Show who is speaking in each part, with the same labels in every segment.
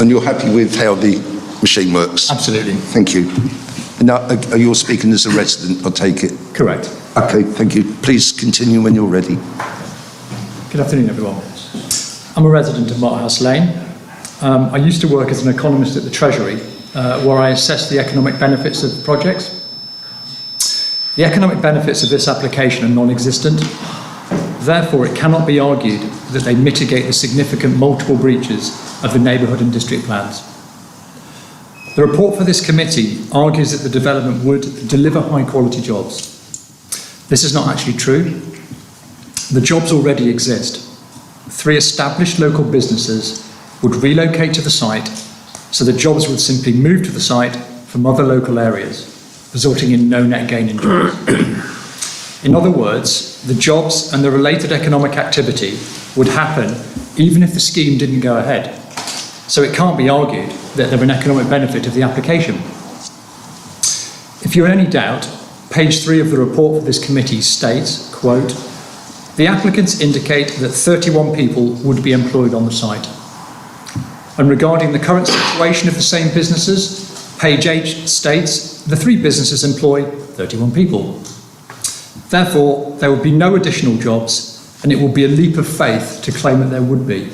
Speaker 1: And you're happy with how the machine works?
Speaker 2: Absolutely.
Speaker 1: Thank you. Now, are you speaking as a resident, I take it?
Speaker 2: Correct.
Speaker 1: Okay, thank you. Please continue when you're ready.
Speaker 2: Good afternoon, everyone. I'm a resident of Marthouse Lane. I used to work as an economist at the Treasury, where I assessed the economic benefits of projects. The economic benefits of this application are non-existent. Therefore, it cannot be argued that they mitigate the significant multiple breaches of the neighbourhood and district plans. The report for this committee argues that the development would deliver high-quality jobs. This is not actually true. The jobs already exist. 3 established local businesses would relocate to the site, so the jobs would simply move to the site from other local areas, resulting in no net gain in jobs. In other words, the jobs and the related economic activity would happen even if the scheme didn't go ahead. So it can't be argued that they're an economic benefit of the application. If you're in any doubt, page 3 of the report for this committee states, quote, "The applicants indicate that 31 people would be employed on the site." And regarding the current situation of the same businesses, page 8 states the 3 businesses employ 31 people. Therefore, there would be no additional jobs, and it would be a leap of faith to claim that there would be.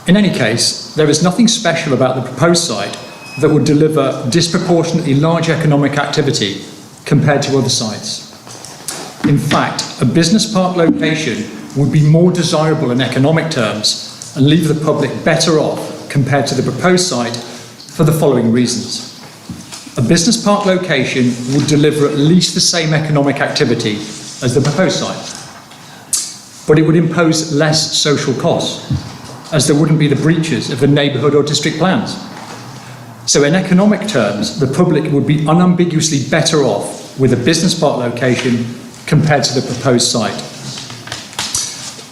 Speaker 2: In any case, there is nothing special about the proposed site that would deliver disproportionately large economic activity compared to other sites. In fact, a business park location would be more desirable in economic terms and leave the public better off compared to the proposed site for the following reasons. A business park location would deliver at least the same economic activity as the proposed site, but it would impose less social costs, as there wouldn't be the breaches of the neighbourhood or district plans. So in economic terms, the public would be unambiguously better off with a business park location compared to the proposed site.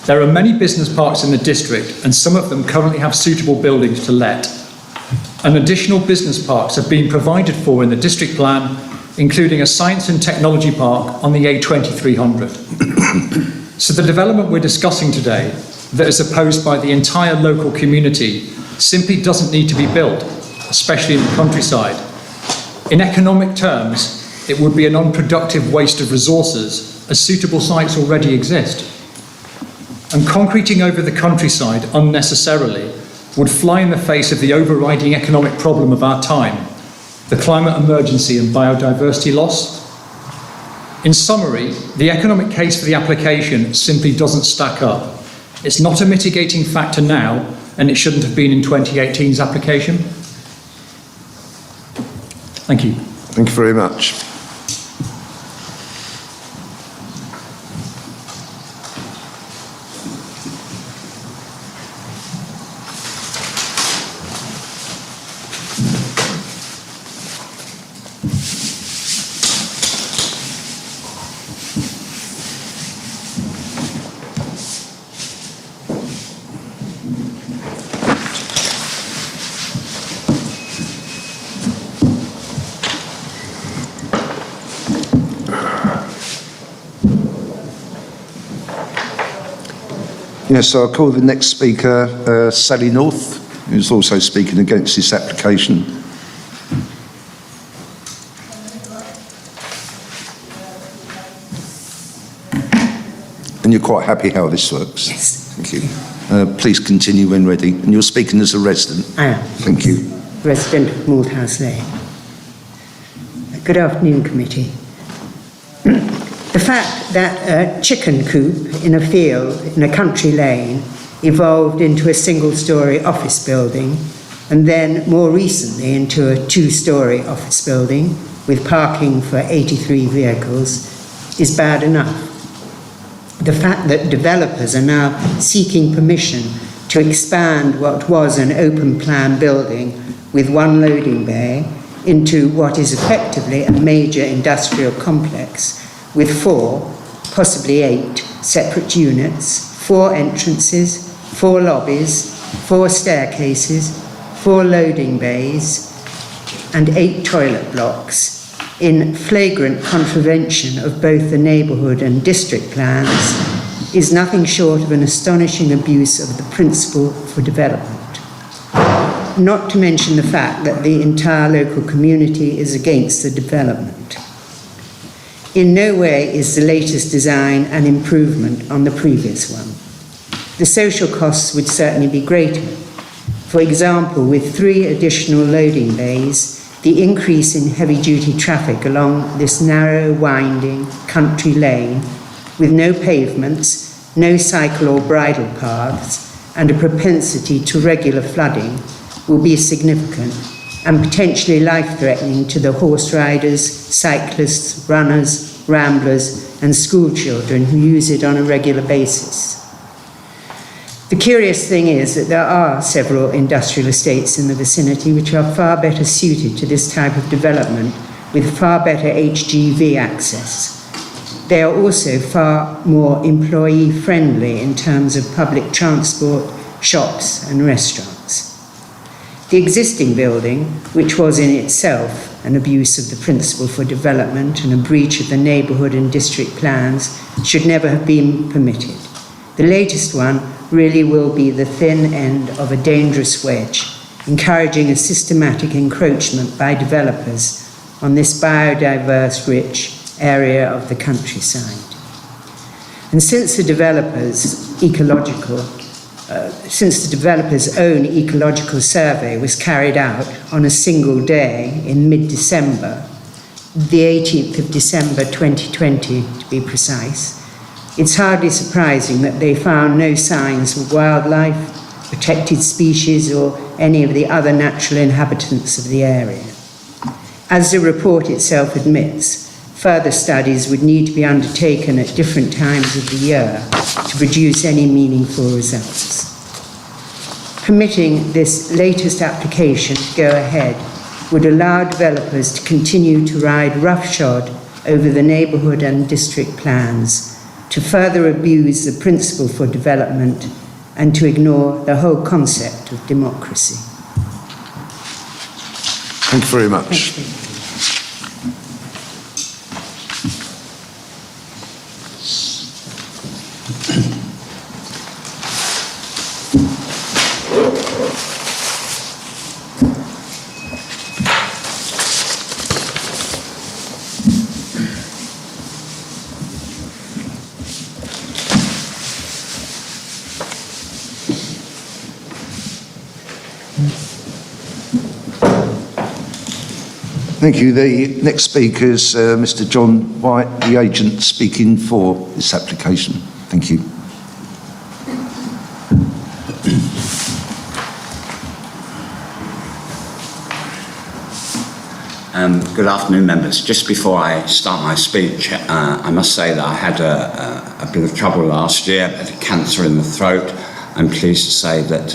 Speaker 2: There are many business parks in the district, and some of them currently have suitable buildings to let. And additional business parks have been provided for in the district plan, including a science and technology park on the A2300. So the development we're discussing today, that is opposed by the entire local community, simply doesn't need to be built, especially in the countryside. In economic terms, it would be an unproductive waste of resources, as suitable sites already exist. And concreting over the countryside unnecessarily would fly in the face of the overriding economic problem of our time, the climate emergency and biodiversity loss. In summary, the economic case for the application simply doesn't stack up. It's not a mitigating factor now, and it shouldn't have been in 2018's application. Thank you.
Speaker 1: Thank you very much. Yes, so I'll call the next speaker, Sally North, who's also speaking against this application. And you're quite happy how this works?
Speaker 3: Yes.
Speaker 1: Thank you. Please continue when ready. And you're speaking as a resident?
Speaker 3: I am.
Speaker 1: Thank you.
Speaker 3: Resident of Malthouse Lane. Good afternoon, committee. The fact that a chicken coop in a field in a country lane evolved into a single-storey office building and then more recently into a 2-storey office building with parking for 83 vehicles is bad enough. The fact that developers are now seeking permission to expand what was an open plan building with 1 loading bay into what is effectively a major industrial complex with 4, possibly 8 separate units, 4 entrances, 4 lobbies, 4 staircases, 4 loading bays, and 8 toilet blocks in flagrant contravention of both the neighbourhood and district plans is nothing short of an astonishing abuse of the principle for development. not to mention the fact that the entire local community is against the development. In no way is the latest design an improvement on the previous one. The social costs would certainly be greater. For example, with 3 additional loading bays, the increase in heavy-duty traffic along this narrow, winding country lane with no pavements, no cycle or bridle paths, and a propensity to regular flooding will be significant and potentially life-threatening to the horse riders, cyclists, runners, ramblers, and school children who use it on a regular basis. The curious thing is that there are several industrial estates in the vicinity which are far better suited to this type of development with far better HGV access. They are also far more employee-friendly in terms of public transport, shops and restaurants. The existing building, which was in itself an abuse of the principle for development and a breach of the neighbourhood and district plans, should never have been permitted. The latest one really will be the thin end of a dangerous wedge, encouraging a systematic encroachment by developers on this biodiverse rich area of the countryside. And since the developers' own ecological survey was carried out on a single day in mid-December, the 18th of December 2020 to be precise, it's hardly surprising that they found no signs of wildlife, protected species, or any of the other natural inhabitants of the area. As the report itself admits, further studies would need to be undertaken at different times of the year to produce any meaningful results. Permitting this latest application to go ahead would allow developers to continue to ride roughshod over the neighbourhood and district plans, to further abuse the principle for development, and to ignore the whole concept of democracy.
Speaker 1: Thank you very much.
Speaker 3: Thank you.
Speaker 1: Thank you. The next speaker is Mr. John White, the agent speaking for this application. Thank you.
Speaker 4: Good afternoon, members. Just before I start my speech, I must say that I had a bit of trouble last year, a bit of cancer in the throat. I'm pleased to say that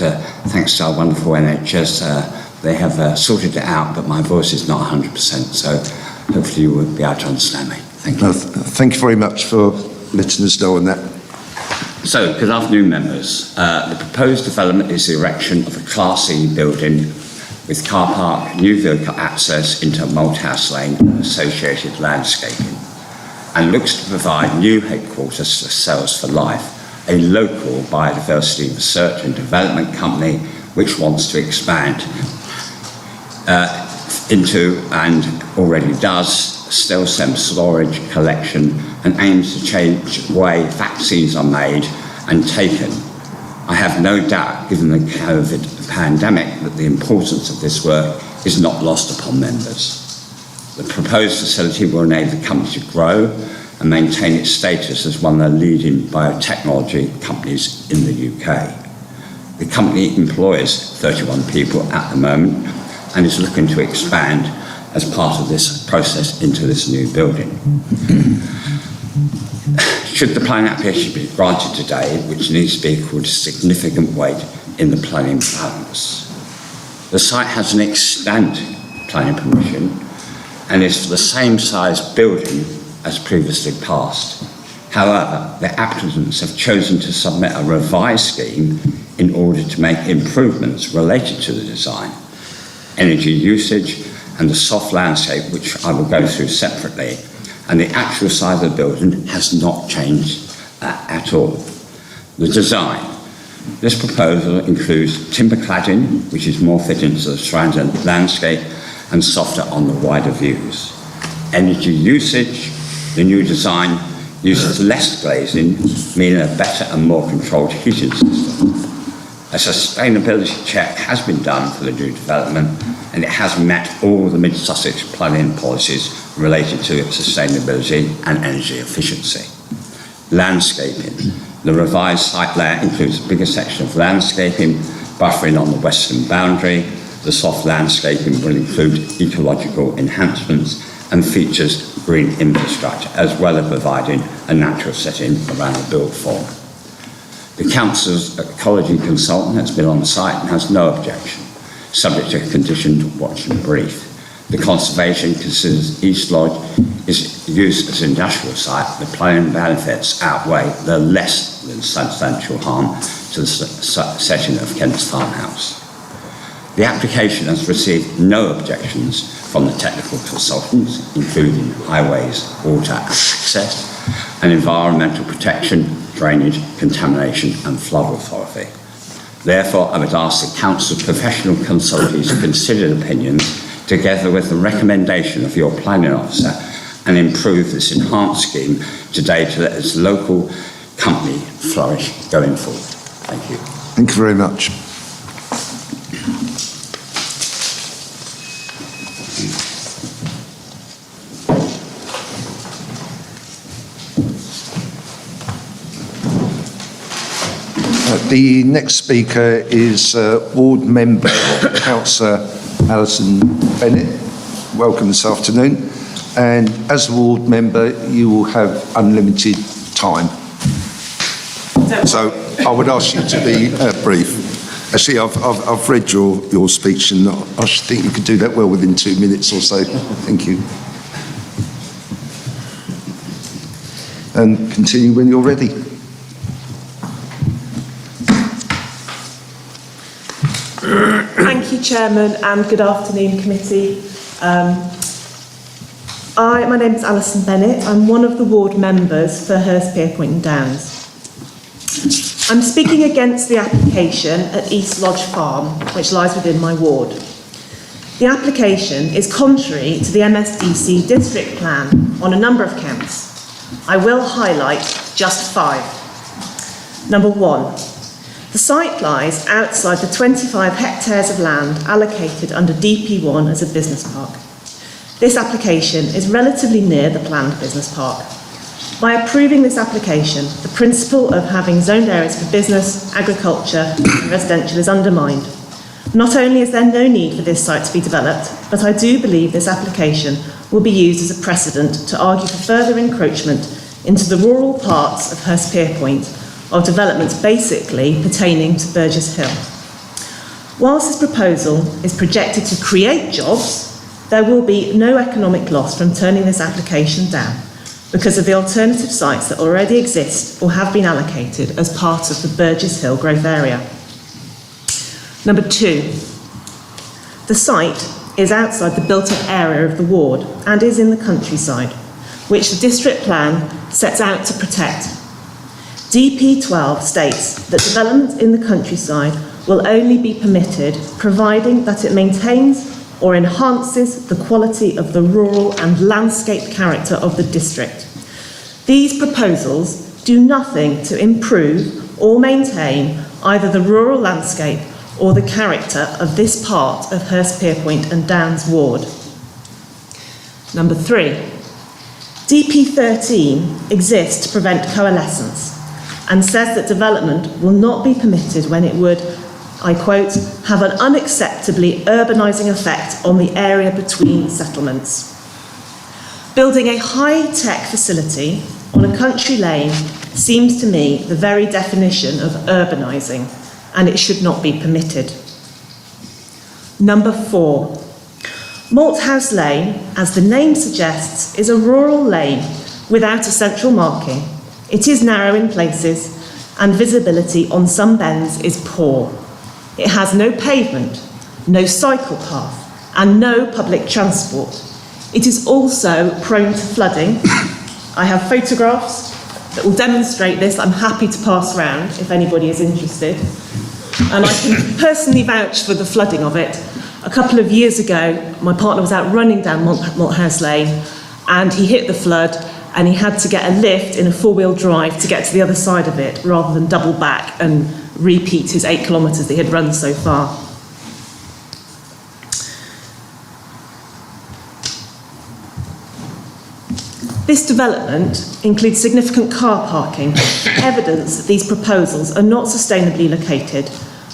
Speaker 4: thanks to our wonderful NHS, they have sorted it out, but my voice is not 100%, so hopefully you will be able to understand me. Thank you.
Speaker 1: Thank you very much for letting us know on that.
Speaker 4: So, good afternoon, members. The proposed development is the erection of a Class E building with car park, new vehicle access into Malthouse Lane and associated landscaping, and looks to provide new headquarters for Cells for Life, a local biodiversity research and development company which wants to expand into, and already does, stem cell storage collection, and aims to change the way vaccines are made and taken. I have no doubt, given the COVID pandemic, that the importance of this work is not lost upon members. The proposed facility will enable the company to grow and maintain its status as one of the leading biotechnology companies in the UK. The company employs 31 people at the moment and is looking to expand as part of this process into this new building. Should the planning application be granted today, which needs to be equal to significant weight in the planning balance. The site has an extant planning permission and is for the same size building as previously passed. However, the applicants have chosen to submit a revised scheme in order to make improvements related to the design, energy usage, and the soft landscape, which I will go through separately. And the actual size of the building has not changed at all. The design. This proposal includes timber cladding, which is more fitting to the surrounding landscape and softer on the wider views. Energy usage, the new design uses less glazing, meaning a better and more controlled heating system. A sustainability check has been done for the new development, and it has met all the Mid-Sussex planning policies related to sustainability and energy efficiency. Landscaping. The revised site layout includes a bigger section of landscaping, buffering on the western boundary. The soft landscaping will include ecological enhancements and features green infrastructure, as well as providing a natural setting around the build form. The Council's ecology consultant has been on site and has no objection, subject to a condition to watch and brief. The Conservation considers East Lodge is used as an industrial site. The planning benefits outweigh the less than substantial harm to the setting of Kent's Farmhouse. The application has received no objections from the technical consultants, including highways, water access, and environmental protection, drainage, contamination, and flood authority. Therefore, I would ask the Council's professional consultants to consider the opinions together with the recommendation of your planning officer and improve this enhanced scheme today to let this local company flourish going forward. Thank you.
Speaker 1: Thank you very much. The next speaker is Ward Member Councillor Alison Bennett. Welcome this afternoon. And as a Ward Member, you will have unlimited time. So I would ask you to be brief. Actually, I've read your speech and I should think you could do that well within 2 minutes or so. Thank you. And continue when you're ready.
Speaker 5: Thank you, Chairman, and good afternoon, committee. My name is Alison Bennett. I'm one of the ward members for Hurstpierpoint and Downs. I'm speaking against the application at East Lodge Farm, which lies within my ward. The application is contrary to the MSDC district plan on a number of counts. I will highlight just 5. Number 1. The site lies outside the 25 hectares of land allocated under DP1 as a business park. This application is relatively near the planned business park. By approving this application, the principle of having zoned areas for business, agriculture and residential is undermined. Not only is there no need for this site to be developed, but I do believe this application will be used as a precedent to argue for further encroachment into the rural parts of Hurstpierpoint of developments basically pertaining to Burgess Hill. Whilst this proposal is projected to create jobs, there will be no economic loss from turning this application down because of the alternative sites that already exist or have been allocated as part of the Burgess Hill growth area. Number 2, the site is outside the built-up area of the ward and is in the countryside, which the district plan sets out to protect. DP12 states that development in the countryside will only be permitted providing that it maintains or enhances the quality of the rural and landscape character of the district. These proposals do nothing to improve or maintain either the rural landscape or the character of this part of Hurstpierpoint and Downs ward. Number 3, DP13 exists to prevent coalescence and says that development will not be permitted when it would, I quote, have an unacceptably urbanising effect on the area between settlements. Building a high-tech facility on a country lane seems to me the very definition of urbanising, and it should not be permitted. Number 4, Malthouse Lane, as the name suggests, is a rural lane without a central marking. It is narrow in places, and visibility on some bends is poor. It has no pavement, no cycle path, and no public transport. It is also prone to flooding. I have photographs that will demonstrate this. I'm happy to pass around if anybody is interested. And I can personally vouch for the flooding of it. A couple of years ago, my partner was out running down Malthouse Lane and he hit the flood and he had to get a lift in a four-wheel drive to get to the other side of it rather than double back and repeat his 8 kilometres that he had run so far. This development includes significant car parking, evidence that these proposals are not sustainably located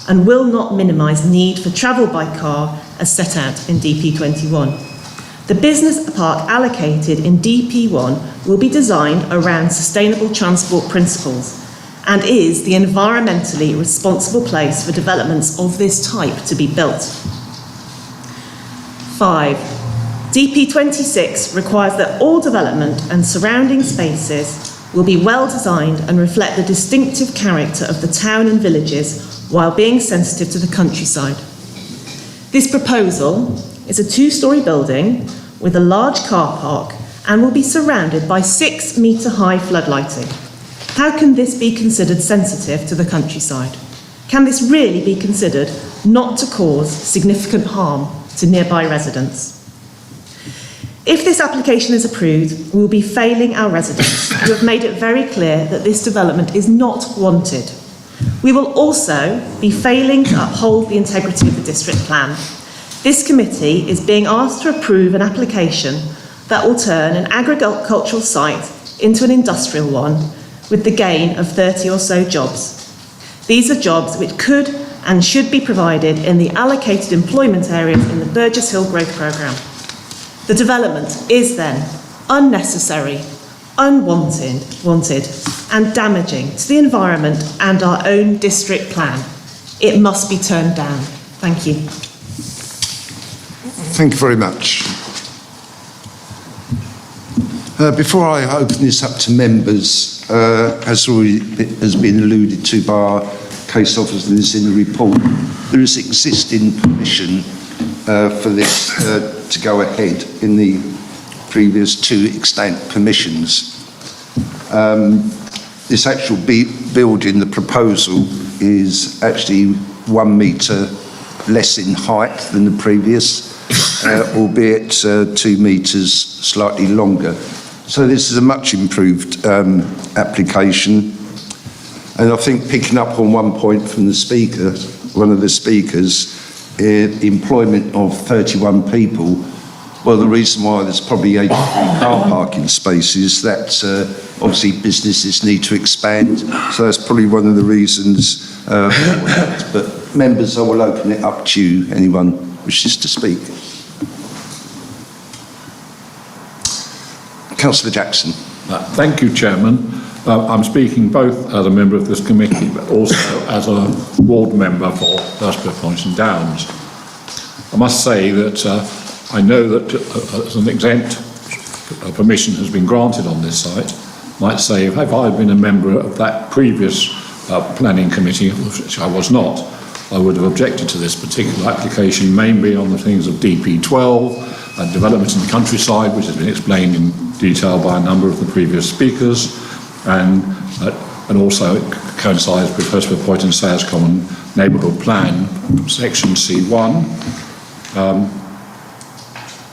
Speaker 5: and will not minimise need for travel by car as set out in DP21. The business park allocated in DP1 will be designed around sustainable transport principles and is the environmentally responsible place for developments of this type to be built. 5. DP26 requires that all development and surrounding spaces will be well designed and reflect the distinctive character of the town and villages while being sensitive to the countryside. This proposal is a 2-storey building with a large car park and will be surrounded by 6-metre-high floodlighting. How can this be considered sensitive to the countryside? Can this really be considered not to cause significant harm to nearby residents? If this application is approved, we will be failing our residents who have made it very clear that this development is not wanted. We will also be failing to uphold the integrity of the district plan. This committee is being asked to approve an application that will turn an agricultural site into an industrial one with the gain of 30 or so jobs. These are jobs which could and should be provided in the allocated employment areas in the Burgess Hill Growth Programme. The development is then unnecessary, unwanted, and damaging to the environment and our own district plan. It must be turned down. Thank you.
Speaker 1: Thank you very much. Before I open this up to members, as already has been alluded to by our case officers in the report, there is existing permission for this to go ahead in the previous 2 extant permissions. This actual building, the proposal, is actually 1 metre less in height than the previous, albeit 2 metres slightly longer. So this is a much improved application. And I think picking up on one point from the speaker, one of the speakers, employment of 31 people, well, the reason why there's probably 83 car parking spaces, that obviously businesses need to expand. So that's probably one of the reasons for that. But members, I will open it up to you, anyone wishes to speak. Councillor Jackson.
Speaker 6: Thank you, Chairman. I'm speaking both as a member of this committee, but also as a ward member for Hurstpierpoint Poynton Downs. I must say that I know that as an exempt permission has been granted on this site. I might say if I had been a member of that previous planning committee, which I was not, I would have objected to this particular application, mainly on the things of DP12 and development in the countryside, which has been explained in detail by a number of the previous speakers, and also it coincides with Hurstpierpoint Poynton Sayers Common Neighbourhood Plan, section C1,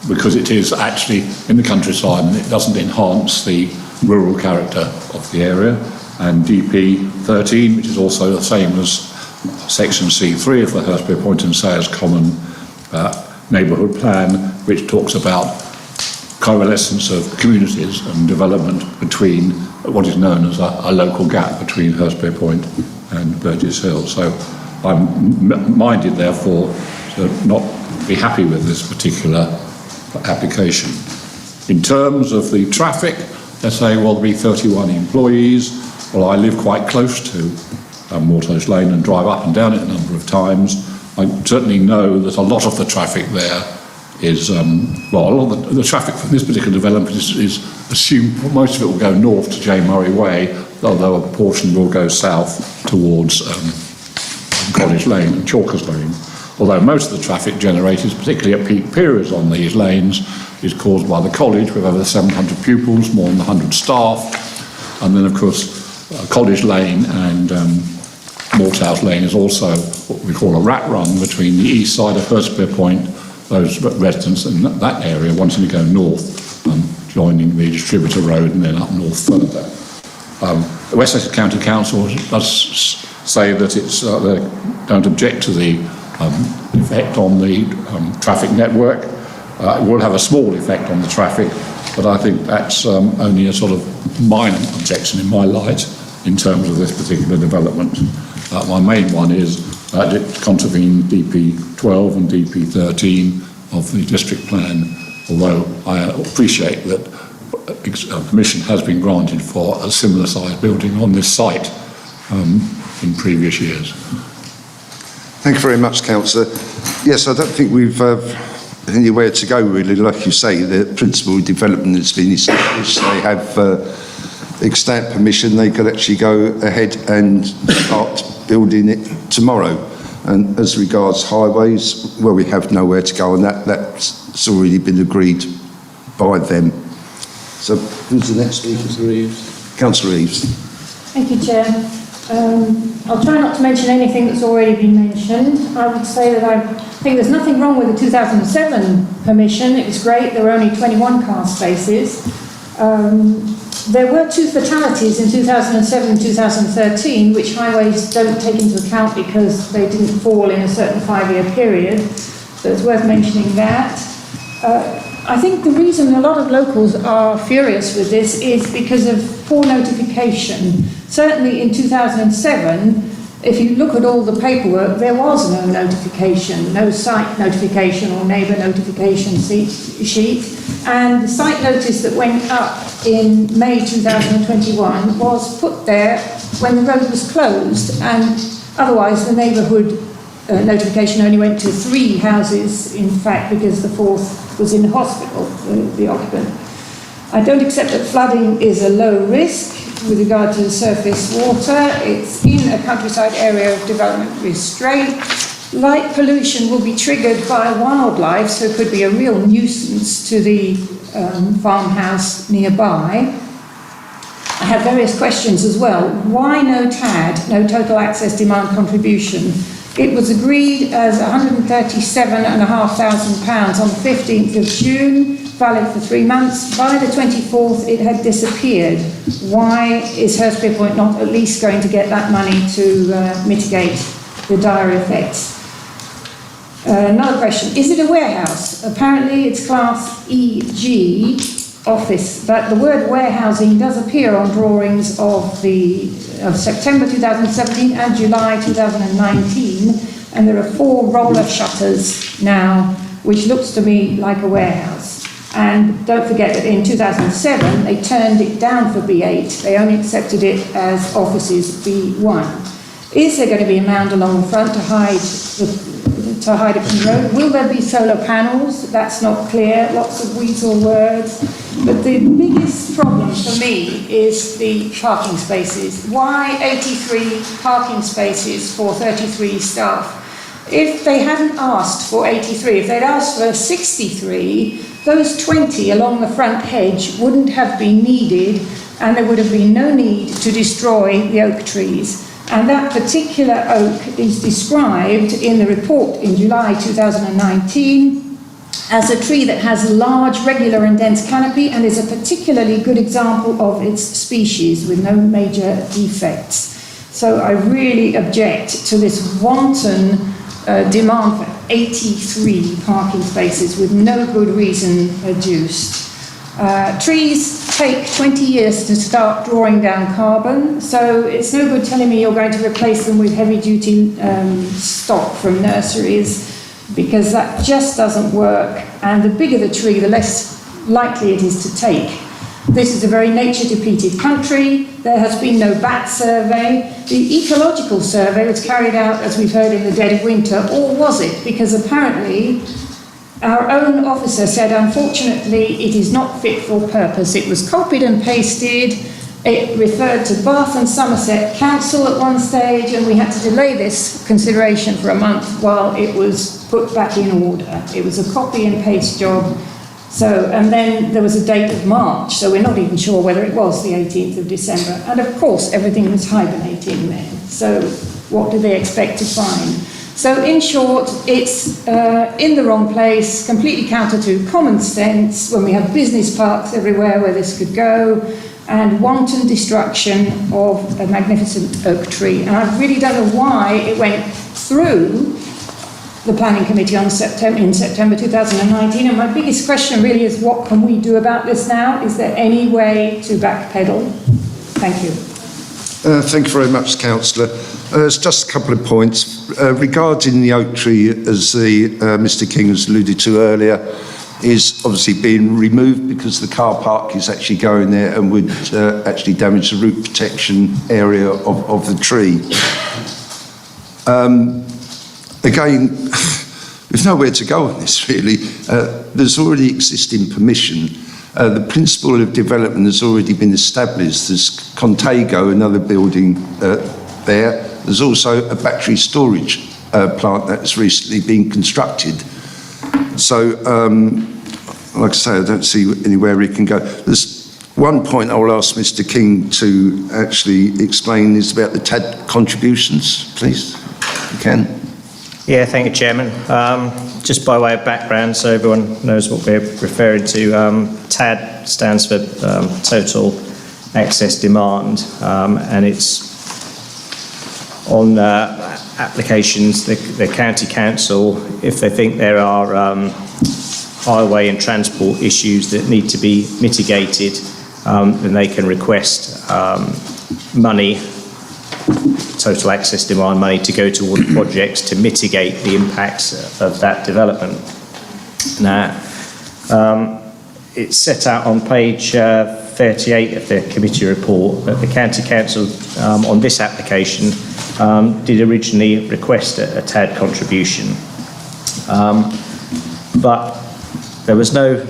Speaker 6: because it is actually in the countryside and it doesn't enhance the rural character of the area, and DP13, which is also the same as section C3 of the Hurstpierpoint Poynton Sayers Common Neighbourhood Plan, which talks about coalescence of communities and development between what is known as a local gap between Hurstpierpoint Point and Burgess Hill. So I'm minded, therefore, to not be happy with this particular application. In terms of the traffic, they say, well, there'll be 31 employees. Well, I live quite close to Malthouse Lane and drive up and down it a number of times. I certainly know that a lot of the traffic there is, well, a lot of the traffic from this particular development is assumed, most of it will go north to J. Murray Way, although a portion will go south towards College Lane and Chalkers Lane. Although most of the traffic generated, particularly at peak periods on these lanes, is caused by the college with over 700 pupils, more than 100 staff, And then, of course, College Lane and Malthouse Lane is also what we call a rat run between the east side of Hurstpere Point, those residents in that area wanting to go north, joining the Distributor Road and then up north further. The West Essex County Council does say that they don't object to the effect on the traffic network. It will have a small effect on the traffic, but I think that's only a sort of minor objection in my light in terms of this particular development. My main one is that it contravened DP12 and DP13 of the district plan, although I appreciate that permission has been granted for a similar sized building on this site in previous years.
Speaker 1: Thank you very much, Councillor. Yes, I don't think we've anywhere to go, really. Like you say, the principal development has been established. They have extant permission. They could actually go ahead and start building it tomorrow. And as regards highways, well, we have nowhere to go, and that's already been agreed by them. So who's the next speaker? Councillor Eaves.
Speaker 7: Thank you, Chair. I'll try not to mention anything that's already been mentioned. I would say that I think there's nothing wrong with the 2007 permission. It was great. There were only 21 car spaces. There were 2 fatalities in 2007 and 2013, which highways don't take into account because they didn't fall in a certain 5-year period. So it's worth mentioning that. I think the reason a lot of locals are furious with this is because of poor notification. Certainly in 2007, if you look at all the paperwork, there was no notification, no site notification or neighbour notification sheet. And the site notice that went up in May 2021 was put there when the road was closed, and otherwise the neighbourhood notification only went to 3 houses, in fact, because the 4th was in hospital, the occupant. I don't accept that flooding is a low risk with regard to surface water. It's in a countryside area of development restraint. Light pollution will be triggered by wildlife, so it could be a real nuisance to the farmhouse nearby. I have various questions as well. Why no TAD, no total access demand contribution? It was agreed as £137,500 on the 15th of June, valid for 3 months. By the 24th, it had disappeared. Why is Hurstpere Point not at least going to get that money to mitigate the dire effects? Another question, is it a warehouse? Apparently it's Class EG office, but the word warehousing does appear on drawings of September 2017 and July 2019, and there are 4 roller shutters now, which looks to me like a warehouse. And don't forget that in 2007 they turned it down for B8, they only accepted it as offices B1. Is there going to be a mound along the front to hide it from the road? Will there be solar panels? That's not clear. Lots of weasel words. But the biggest problem for me is the parking spaces. Why 83 parking spaces for 33 staff? If they hadn't asked for 83, if they'd asked for 63, those 20 along the front hedge wouldn't have been needed, and there would have been no need to destroy the oak trees. And that particular oak is described in the report in July 2019 as a tree that has a large, regular and dense canopy and is a particularly good example of its species with no major defects. So I really object to this wanton demand for 83 parking spaces with no good reason adduced. Trees take 20 years to start drawing down carbon, so it's no good telling me you're going to replace them with heavy-duty stock from nurseries, because that just doesn't work, and the bigger the tree, the less likely it is to take. This is a very nature-depleted country. There has been no bat survey. The ecological survey was carried out, as we've heard, in the dead of winter, or was it? Because apparently our own officer said, unfortunately, it is not fit for purpose. It was copied and pasted. It referred to Bath and Somerset Council at one stage, and we had to delay this consideration for a month while it was put back in order. It was a copy and paste job, So, and then there was a date of March, so we're not even sure whether it was the 18th of December. And of course, everything was hibernating then. So what do they expect to find? So in short, it's in the wrong place, completely counter to common sense when we have business parks everywhere where this could go, and wanton destruction of a magnificent oak tree. And I really don't know why it went through the Planning Committee in September 2019. And my biggest question really is, what can we do about this now? Is there any way to backpedal? Thank you.
Speaker 1: Thank you very much, Councillor. It's just a couple of points. Regarding the oak tree, as Mr King has alluded to earlier, is obviously being removed because the car park is actually going there and would actually damage the root protection area of the tree. Again, there's nowhere to go on this, really. There's already existing permission. The principle of development has already been established. There's Contago, another building there. There's also a battery storage plant that's recently been constructed. So, like I say, I don't see anywhere it can go. There's one point I'll ask Mr King to actually explain is about the TAD contributions, please, if you can.
Speaker 8: Yeah, thank you, Chairman. Just by way of background, so everyone knows what we're referring to, TAD stands for Total Access Demand, and it's on applications, the County Council, if they think there are highway and transport issues that need to be mitigated, then they can request money, total access demand money, to go toward projects to mitigate the impacts of that development. Now, it's set out on page 38 of the committee report that the County Council on this application did originally request a TAD contribution, but there was no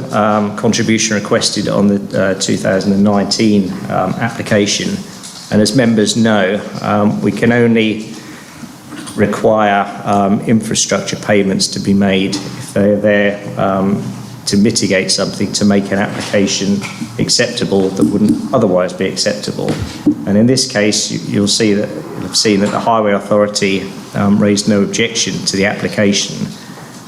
Speaker 8: contribution requested on the 2019 application. And as members know, we can only require infrastructure payments to be made if they're there to mitigate something, to make an application acceptable that wouldn't otherwise be acceptable. And in this case, you'll have seen that the Highway Authority raised no objection to the application.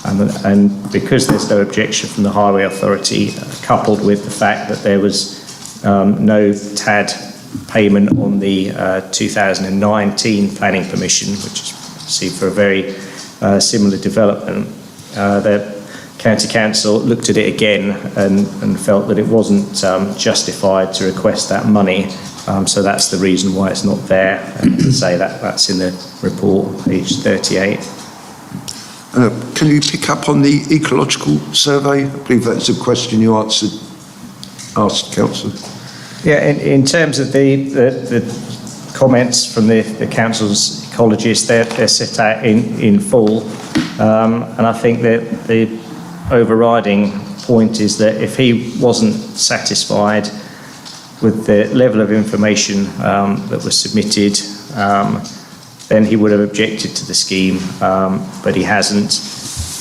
Speaker 8: And because there's no objection from the Highway Authority, coupled with the fact that there was no TAD payment on the 2019 planning permission, which is see for a very similar development, the County Council looked at it again and felt that it wasn't justified to request that money. So that's the reason why it's not there. And to say that's in the report, page 38.
Speaker 1: Can you pick up on the ecological survey? I believe that's a question you asked, Councillor.
Speaker 8: Yeah, in terms of the comments from the council's ecologists, they're set out in full, and I think that the overriding point is that if he wasn't satisfied with the level of information that was submitted, then he would have objected to the scheme, but he hasn't.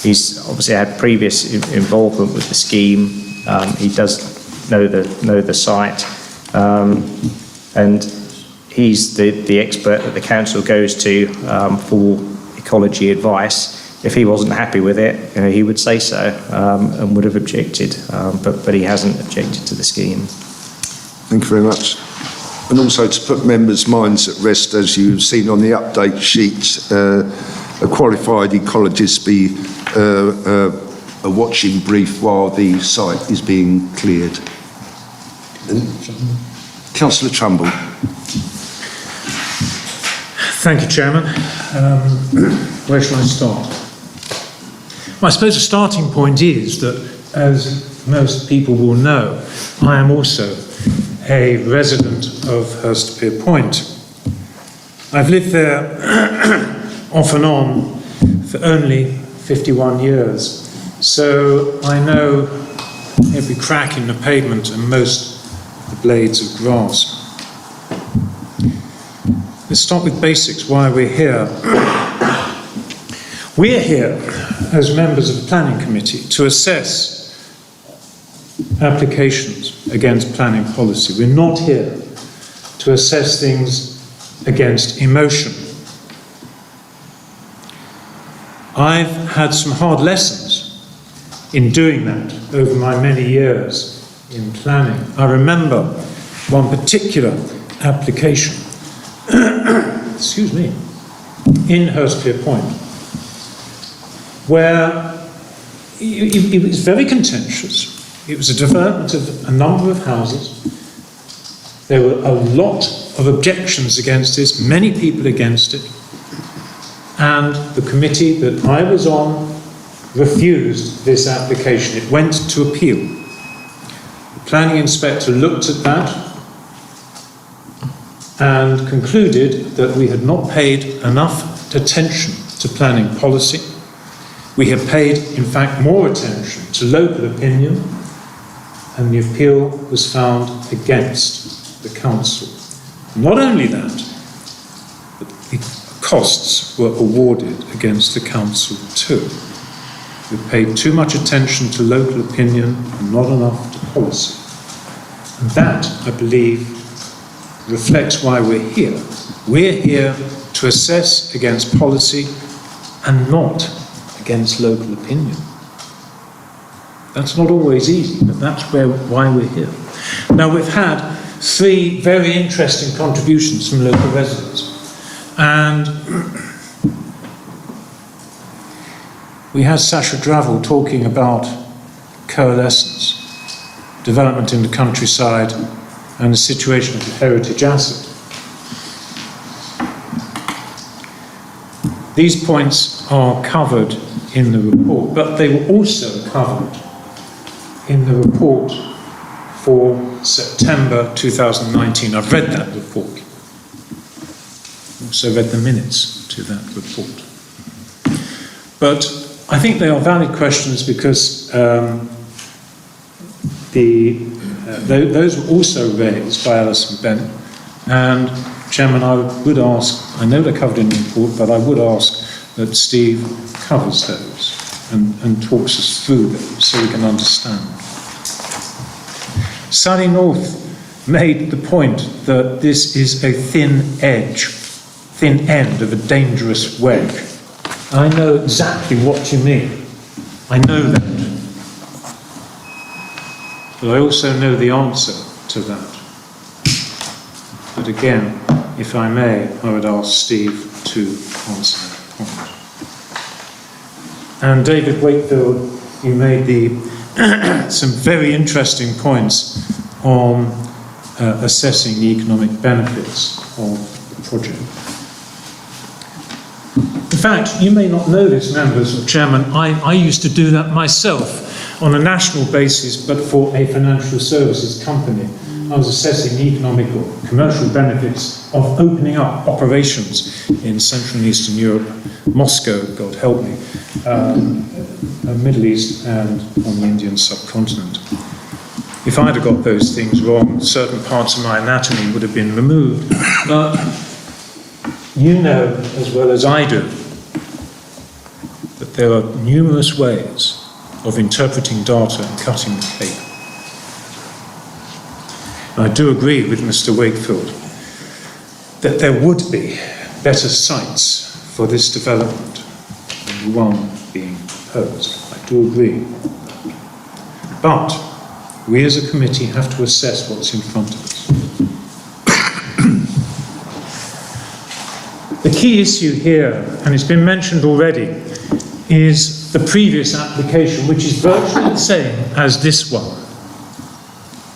Speaker 8: He's obviously had previous involvement with the scheme. He does know the site. And he's the expert that the council goes to for ecology advice. If he wasn't happy with it, he would say so and would have objected, but he hasn't objected to the scheme.
Speaker 1: Thank you very much. And also to put members' minds at rest, as you've seen on the update sheet, a qualified ecologist be a watching brief while the site is being cleared. Councillor Trumbull.
Speaker 9: Thank you, Chairman. Where shall I start? Well, I suppose the starting point is that, as most people will know, I am also a resident of Hurstpierpoint. I've lived there off and on for only 51 years, so I know every crack in the pavement and most of the blades of grass. Let's start with basics, why we're here. We're here as members of the Planning Committee to assess applications against planning policy. We're not here to assess things against emotion. I've had some hard lessons in doing that over my many years in planning. I remember one particular application, excuse me, in Hurstclere Point, where it was very contentious. It was a development of a number of houses. There were a lot of objections against this, many people against it, and the committee that I was on refused this application. It went to appeal. The planning inspector looked at that and concluded that we had not paid enough attention to planning policy. We had paid, in fact, more attention to local opinion, and the appeal was found against the council. Not only that, but the costs were awarded against the council too. We paid too much attention to local opinion and not enough to policy. And that, I believe, reflects why we're here. We're here to assess against policy and not against local opinion. That's not always easy, but that's why we're here. Now, we've had 3 very interesting contributions from local residents. And we had Sasha Dravel talking about coalescence, development in the countryside, and the situation of the heritage asset. These points are covered in the report, but they were also covered in the report for September 2019. I've read that report. Also read the minutes to that report. But I think they are valid questions because those were also raised by Alison Bennett. And, Chairman, I would ask, I know they're covered in the report, but I would ask that Steve covers those and talks us through them so we can understand. Sally North made the point that this is a thin end of a dangerous wedge. I know exactly what you mean. I know that. But I also know the answer to that. But again, if I may, I would ask Steve to answer that point. And David Wakefield, you made some very interesting points on assessing the economic benefits of the project. In fact, you may not know this, members or Chairman, I used to do that myself on a national basis, but for a financial services company. I was assessing the economic or commercial benefits of opening up operations in Central and Eastern Europe, Moscow, God help me, Middle East and on the Indian subcontinent. If I'd have got those things wrong, certain parts of my anatomy would have been removed. But you know as well as I do that there are numerous ways of interpreting data and cutting the cake. I do agree with Mr. Wakefield that there would be better sites for this development than the one being proposed. I do agree. But we as a committee have to assess what's in front of us. The key issue here, and it's been mentioned already, is the previous application, which is virtually the same as this one.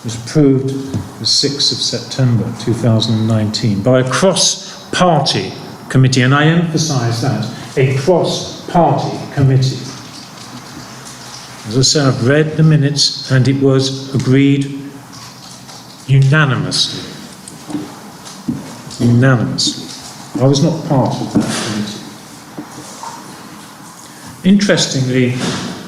Speaker 9: It was approved the 6th of September 2019 by a cross-party committee, and I emphasise that, a cross-party committee. As I say, I've read the minutes and it was agreed unanimously. Unanimously. I was not part of that committee. Interestingly,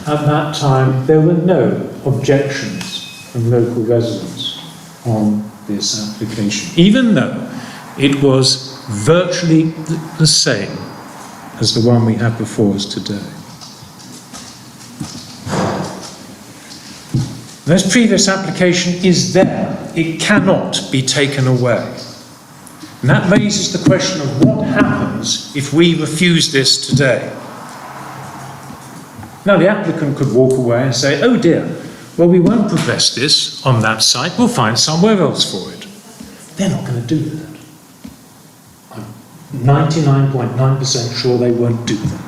Speaker 9: at that time, there were no objections from local residents on this application, even though it was virtually the same as the one we have before us today. This previous application is there. It cannot be taken away. And that raises the question of what happens if we refuse this today. Now, the applicant could walk away and say, oh dear, well, we won't progress this on that site, we'll find somewhere else for it. They're not going to do that. I'm 99.9% sure they won't do that.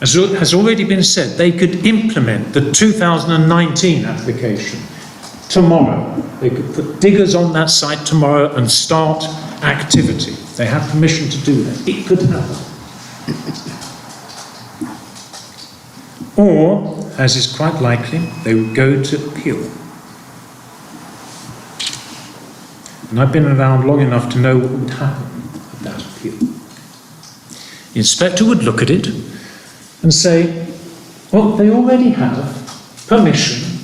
Speaker 9: As has already been said, they could implement the 2019 application tomorrow. They could put diggers on that site tomorrow and start activity. They have permission to do that. It could happen. Or, as is quite likely, they would go to appeal. And I've been around long enough to know what would happen at that appeal. The inspector would look at it and say, well, they already have permission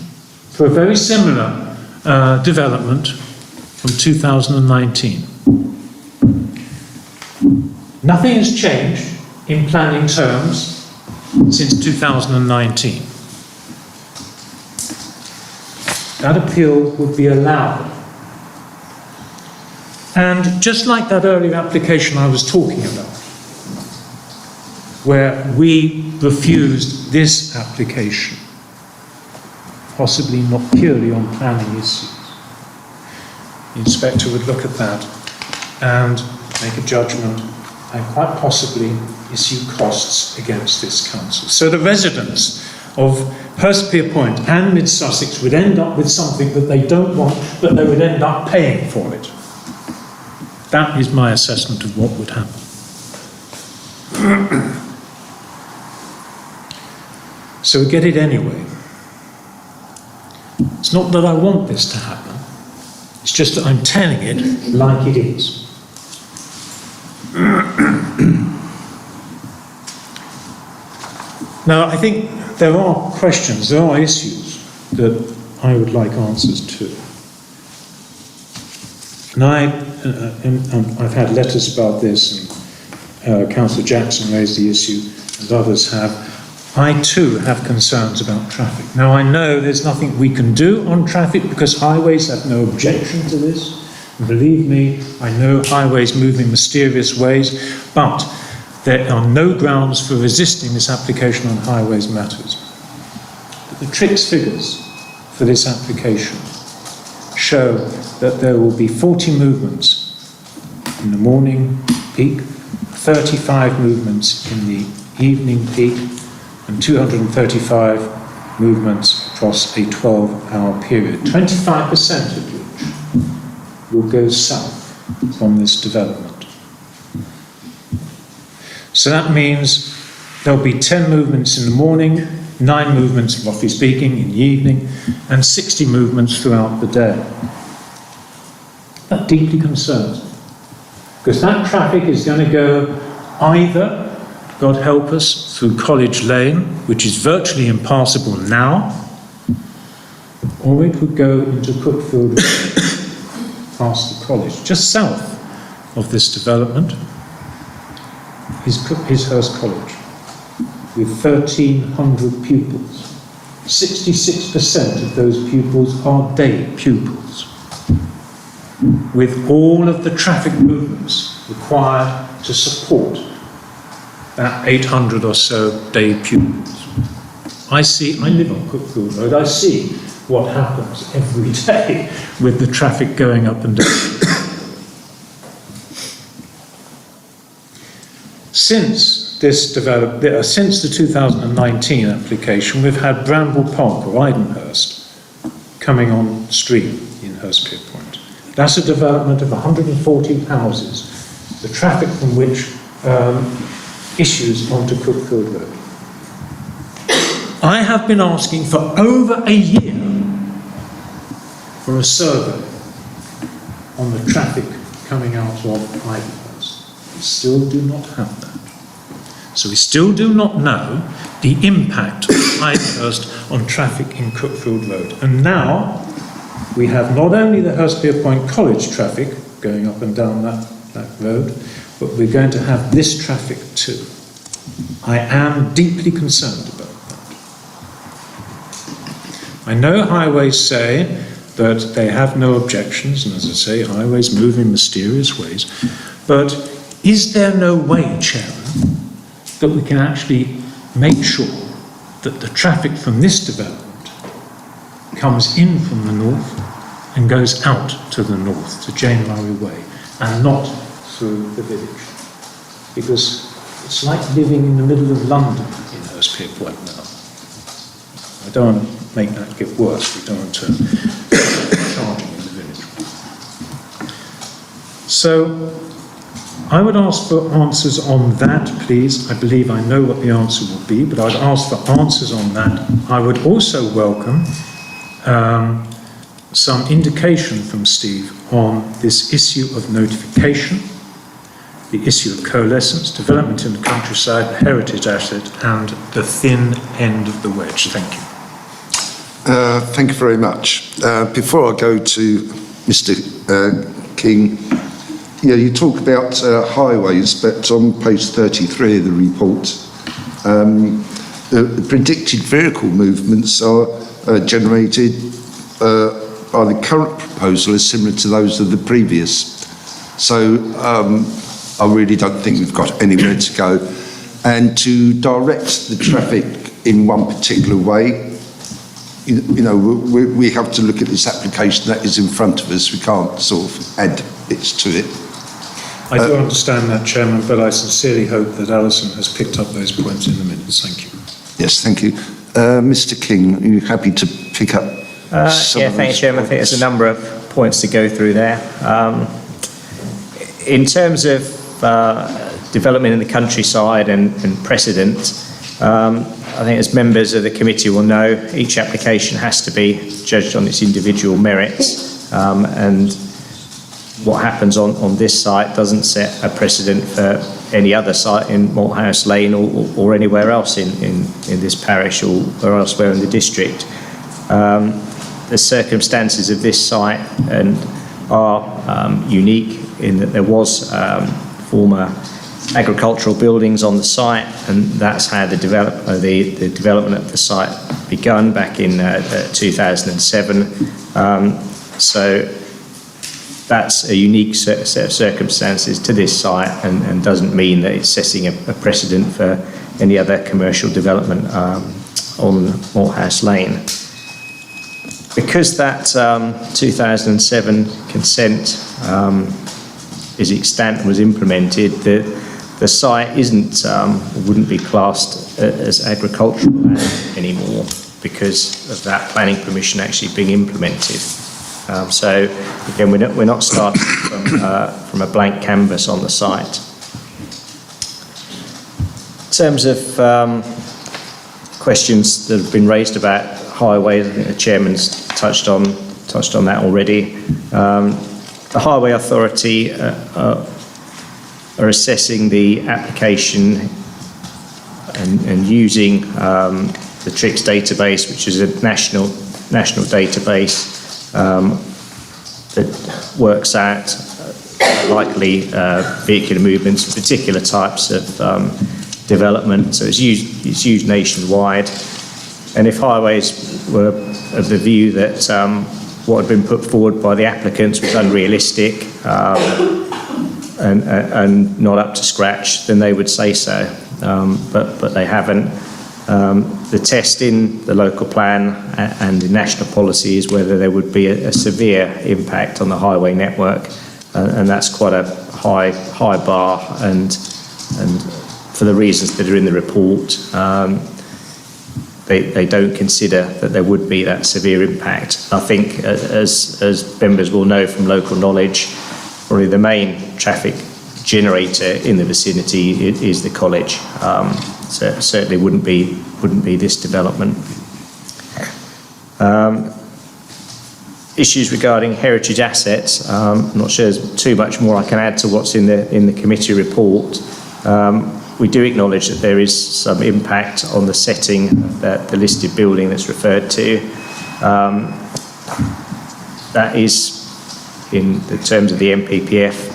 Speaker 9: for a very similar development from 2019. Nothing has changed in planning terms since 2019. That appeal would be allowed. And just like that earlier application I was talking about, where we refused this application, possibly not purely on planning issues, the inspector would look at that and make a judgment and quite possibly issue costs against this council. So the residents of Hurstpere Point and Mid Sussex would end up with something that they don't want, but they would end up paying for it. That is my assessment of what would happen. So we get it anyway. It's not that I want this to happen, it's just that I'm telling it like it is. Now, I think there are questions, there are issues that I would like answers to. And I've had letters about this, and Councillor Jackson raised the issue, and others have. I too have concerns about traffic. Now, I know there's nothing we can do on traffic because highways have no objection to this. And believe me, I know highways move in mysterious ways, but there are no grounds for resisting this application on highways matters. But the TRIX figures for this application show that there will be 40 movements in the morning peak, 35 movements in the evening peak, and 235 movements across a 12-hour period, 25% of which will go south from this development. So that means there'll be 10 movements in the morning, 9 movements, roughly speaking, in the evening, and 60 movements throughout the day. That deeply concerns me, because that traffic is going to go either, God help us, through College Lane, which is virtually impassable now, or it would go into Cookfield past the college. Just south of this development is Hurst College, with 1,300 pupils. 66% of those pupils are day pupils, with all of the traffic movements required to support that 800 or so day pupils. I live on Cookfield Road, I see what happens every day with the traffic going up and down. Since the 2019 application, we've had Bramble Park or Idenhurst coming on stream in Hurstpere Point. That's a development of 140 houses, the traffic from which issues onto Cookfield Road. I have been asking for over a year for a survey on the traffic coming out of Idenhurst. We still do not have that. So we still do not know the impact of Idenhurst on traffic in Cookfield Road. And now we have not only the Hurstpere Point College traffic going up and down that road, but we're going to have this traffic too. I am deeply concerned about that. I know highways say that they have no objections, and as I say, highways move in mysterious ways. But is there no way, Chairman, that we can actually make sure that the traffic from this development comes in from the north and goes out to the north, to Jane Murray Way, and not through the village? Because it's like living in the middle of London in Hurstpier Point now. I don't want to make that get worse. We don't want to charging in the village. So I would ask for answers on that, please. I believe I know what the answer will be, but I would ask for answers on that. I would also welcome some indication from Steve on this issue of notification, the issue of coalescence, development in the countryside, the heritage asset, and the thin end of the wedge. Thank you.
Speaker 1: Thank you very much. Before I go to Mr. King, yeah, you talk about highways, but on page 33 of the report, the predicted vehicle movements are generated by the current proposal is similar to those of the previous. So I really don't think we've got anywhere to go. And to direct the traffic in one particular way, you know, we have to look at this application that is in front of us. We can't sort of add bits to it.
Speaker 9: I do understand that, Chairman, but I sincerely hope that Alison has picked up those points in the minutes. Thank you.
Speaker 1: Yes, thank you. Mr. King, are you happy to pick up some
Speaker 8: Yeah,
Speaker 1: of
Speaker 8: thanks,
Speaker 1: these
Speaker 8: Chairman. I think there's a number of points to go through there. In terms of development in the countryside and precedent, I think as members of the committee will know, each application has to be judged on its individual merits, and what happens on this site doesn't set a precedent for any other site in Malthouse Lane or anywhere else in this parish or elsewhere in the district. The circumstances of this site are unique in that there was former agricultural buildings on the site, and that's how the development of the site begun back in 2007. So that's a unique set of circumstances to this site, and doesn't mean that it's setting a precedent for any other commercial development on Malthouse Lane. Because that 2007 consent is extant and was implemented, the site wouldn't be classed as agricultural land anymore because of that planning permission actually being implemented. So again, we're not starting from a blank canvas on the site. In terms of questions that have been raised about highways, I think the chairman's touched on that already. The Highway Authority are assessing the application and using the TRIX database, which is a national database that works out likely vehicular movements for particular types of development. So it's used nationwide. And if highways were of the view that what had been put forward by the applicants was unrealistic and not up to scratch, then they would say so. But they haven't. The test in the local plan and the national policy is whether there would be a severe impact on the highway network, and that's quite a high bar. And for the reasons that are in the report, they don't consider that there would be that severe impact. I think, as members will know from local knowledge, probably the main traffic generator in the vicinity is the college. So it certainly wouldn't be this development. Issues regarding heritage assets. I'm not sure there's too much more I can add to what's in the committee report. We do acknowledge that there is some impact on the setting of the listed building that's referred to. That is, in the terms of the NPPF,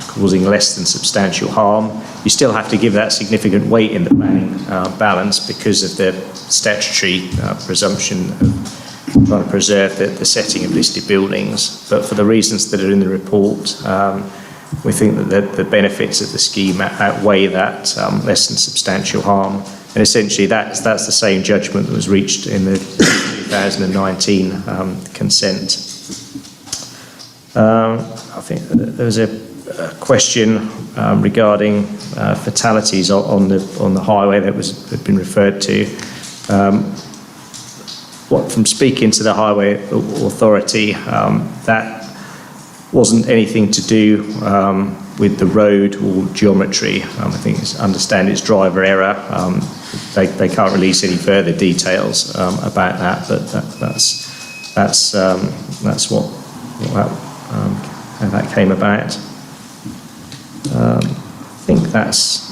Speaker 8: causing less than substantial harm. You still have to give that significant weight in the planning balance because of the statutory presumption of trying to preserve the setting of listed buildings. But for the reasons that are in the report, we think that the benefits of the scheme outweigh that less than substantial harm. And essentially that's the same judgment that was reached in the 2019 consent. I think there was a question regarding fatalities on the highway that had been referred to. From speaking to the Highway Authority, that wasn't anything to do with the road or geometry. I think understand it's driver error. They can't release any further details about that, but that's how that came about. I think that's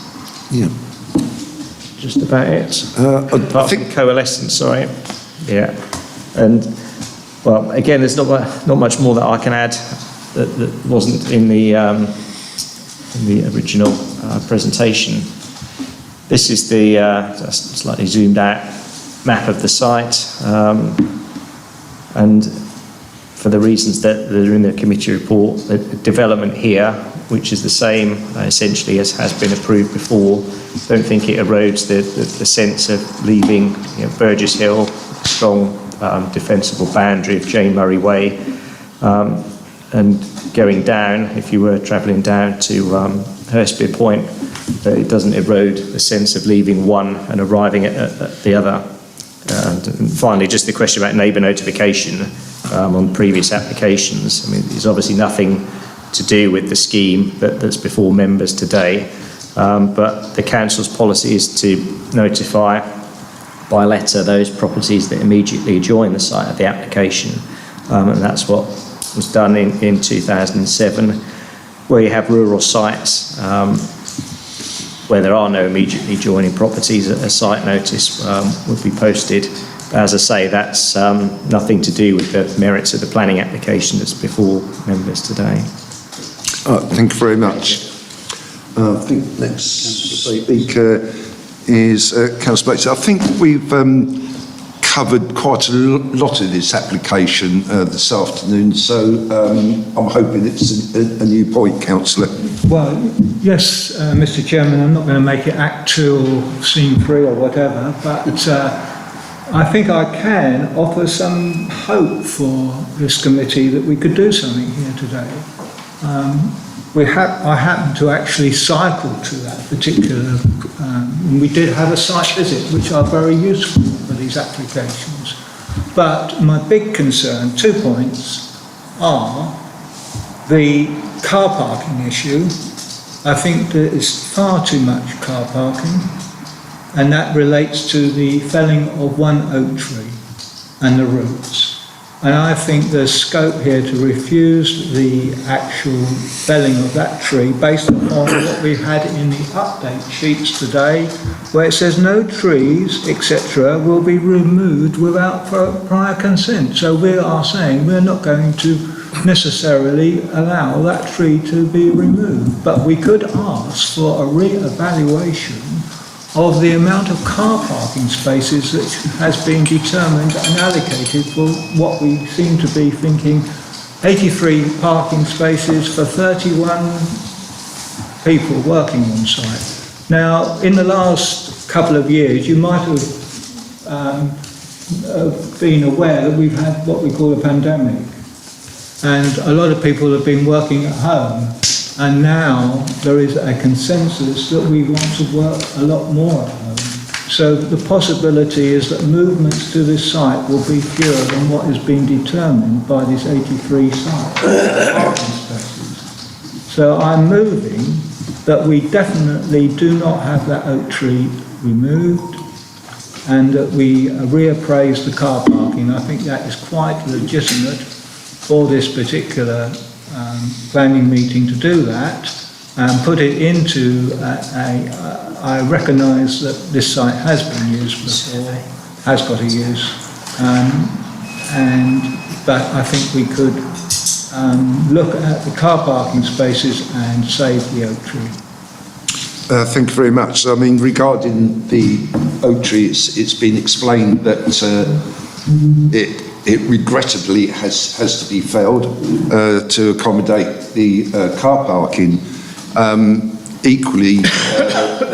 Speaker 8: just about it.
Speaker 1: I think
Speaker 8: Coalescence, sorry. Yeah, and well, again, there's not much more that I can add that wasn't in the original presentation. This is the just slightly zoomed out map of the site, and for the reasons that are in the committee report, the development here, which is the same essentially as has been approved before, don't think it erodes the sense of leaving Burgess Hill, strong defensible boundary of Jane Murray Way, and going down, if you were travelling down to Hurstpier Point, it doesn't erode the sense of leaving one and arriving at the other. And finally, just the question about neighbour notification on previous applications. I mean, there's obviously nothing to do with the scheme that's before members today, but the council's policy is to notify by letter those properties that immediately adjoin the site of the application, and that's what was done in 2007, where you have rural sites where there are no immediately adjoining properties. A site notice would be posted. As I say, that's nothing to do with the merits of the planning application that's before members today.
Speaker 1: Thank you very much. I think next speaker is Councillor Bates. I think we've covered quite a lot of this application this afternoon, so I'm hoping it's a new point, Councillor.
Speaker 10: Well, yes, Mr. Chairman, I'm not going to make it Act 2 or Scene 3 or whatever, but I think I can offer some hope for this committee that we could do something here today. I happened to actually cycle to that particular, we did have a site visit, which are very useful for these applications. But my big concern, 2 points, are the car parking issue. I think there is far too much car parking, and that relates to the felling of one oak tree and the roots. And I think there's scope here to refuse the actual felling of that tree based upon what we've had in the update sheets today, where it says no trees, etc., will be removed without prior consent. So we are saying we're not going to necessarily allow that tree to be removed. But we could ask for a re-evaluation of the amount of car parking spaces that has been determined and allocated for what we seem to be thinking 83 parking spaces for 31 people working on site. Now, in the last couple of years, you might have been aware that we've had what we call a pandemic, and a lot of people have been working at home. And now there is a consensus that we want to work a lot more at home. So the possibility is that movements to this site will be fewer than what has been determined by these 83 parking spaces. So I'm moving that we definitely do not have that oak tree removed, and that we reappraise the car parking. I think that is quite legitimate for this particular planning meeting to do that, and put it into I recognise that this site has been used before, has got a use, but I think we could look at the car parking spaces and save the oak tree.
Speaker 1: Thank you very much. I mean, regarding the oak tree, it's been explained that it regrettably has to be felled to accommodate the car parking. Equally,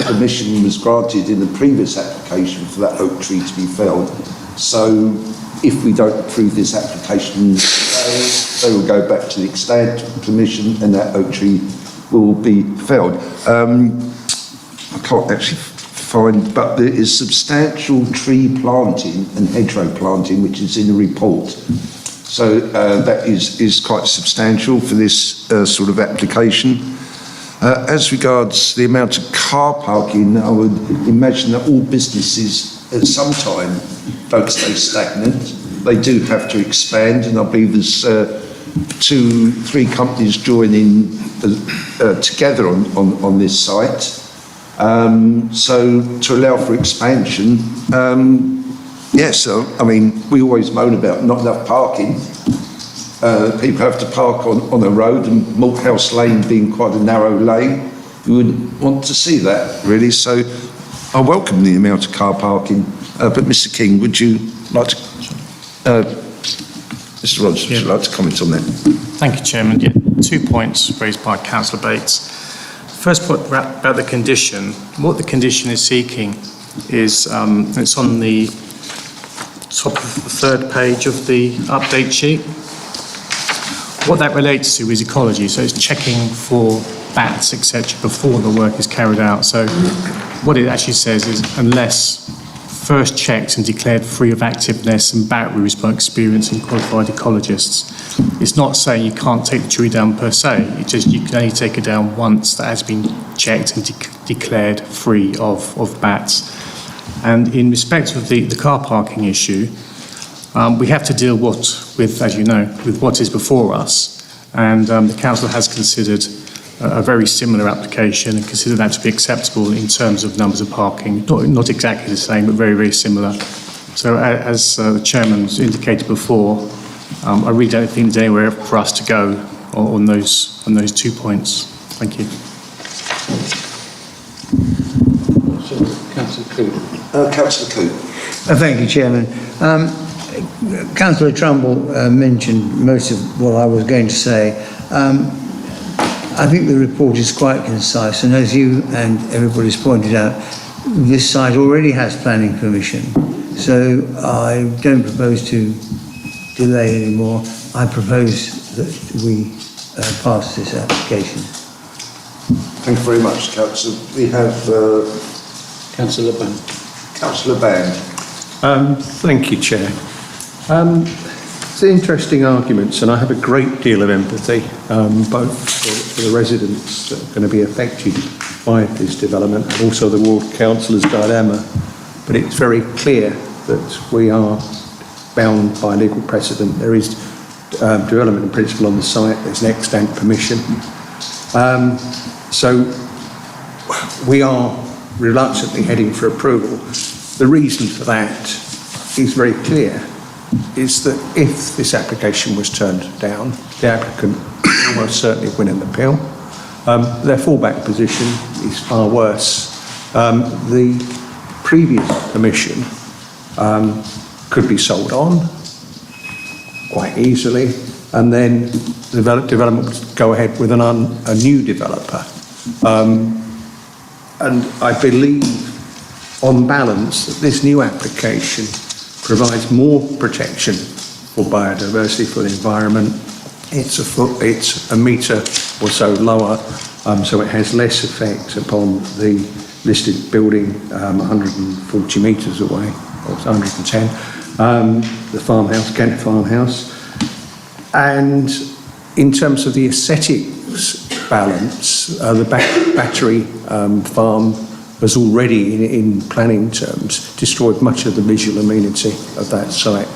Speaker 1: permission was granted in the previous application for that oak tree to be felled. So if we don't approve this application, they will go back to the extent permission and that oak tree will be felled. I can't actually find, but there is substantial tree planting and hedgerow planting which is in the report. So that is quite substantial for this sort of application. As regards the amount of car parking, I would imagine that all businesses at some time don't stay stagnant. They do have to expand, and I believe there's 2-3 companies joining together on this site. So to allow for expansion, yes, I mean, we always moan about not enough parking. People have to park on a road, and Malthouse Lane being quite a narrow lane, you wouldn't want to see that, really. So I welcome the amount of car parking. But Mr. King, would you like to... Mr. Rogers, would you like to comment on that?
Speaker 11: Thank you, Chairman. Yeah, 2 points raised by Councillor Bates. First point about the condition. What the condition is seeking is, it's on the top of the 3rd page of the update sheet. What that relates to is ecology, so it's checking for bats, etc., before the work is carried out. So what it actually says is, unless first checked and declared free of active nests and bat roosts by experienced and qualified ecologists. It's not saying you can't take the tree down per se, it's just you can only take it down once that has been checked and declared free of bats. And in respect of the car parking issue, we have to deal with, as you know, with what is before us. And the council has considered a very similar application and considered that to be acceptable in terms of numbers of parking. Not exactly the same, but very, very similar. So as the chairman's indicated before, I really don't think there's anywhere for us to go on those 2 points. Thank you.
Speaker 1: Councillor Coote. Councillor Coote.
Speaker 10: Thank you, Chairman. Councillor Trumbull mentioned most of what I was going to say. I think the report is quite concise, and as you and everybody's pointed out, this site already has planning permission. So I don't propose to delay anymore. I propose that we pass this application.
Speaker 1: Thank you very much, Councillor. We have
Speaker 12: Councillor Band.
Speaker 1: Councillor Band.
Speaker 12: Thank you, Chair. It's interesting arguments, and I have a great deal of empathy, both for the residents that are going to be affected by this development and also the ward councillor's dilemma. But it's very clear that we are bound by legal precedent. There is development in principle on the site, there's an extant permission. So we are reluctantly heading for approval. The reason for that is very clear, is that if this application was turned down, the applicant will almost certainly win an appeal. Their fallback position is far worse. The previous permission could be sold on quite easily, and then the development would go ahead with a new developer. And I believe, on balance, that this new application provides more protection for biodiversity, for the environment. It's a metre or so lower, so it has less effect upon the listed building 140 metres away, or 110, the farmhouse, Kent farmhouse. And in terms of the aesthetics balance, the battery farm has already, in planning terms, destroyed much of the visual amenity of that site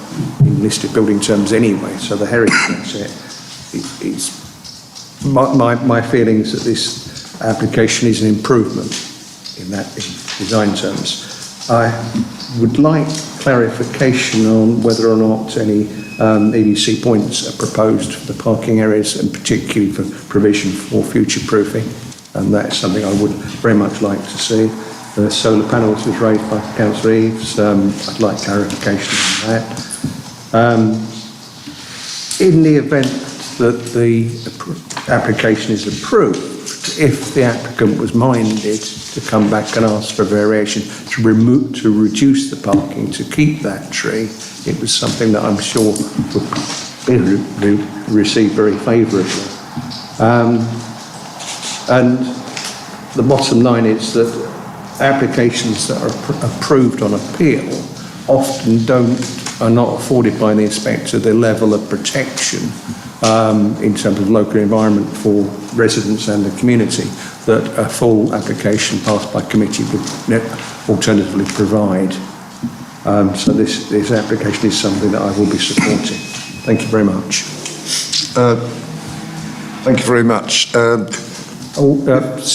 Speaker 12: in listed building terms anyway. So the heritage asset is my feeling is that this application is an improvement in design terms. I would like clarification on whether or not any EDC points are proposed for the parking areas, and particularly for provision for future proofing. And that's something I would very much like to see. The solar panels was raised by Councillor Eaves. I'd like clarification on that. In the event that the application is approved, if the applicant was minded to come back and ask for variation to reduce the parking, to keep that tree, it was something that I'm sure would be received very favourably. And the bottom line is that applications that are approved on appeal often are not afforded by the inspector the level of protection in terms of local environment for residents and the community that a full application passed by committee would alternatively provide. So this application is something that I will be supporting. Thank you very much.
Speaker 1: Thank you very much.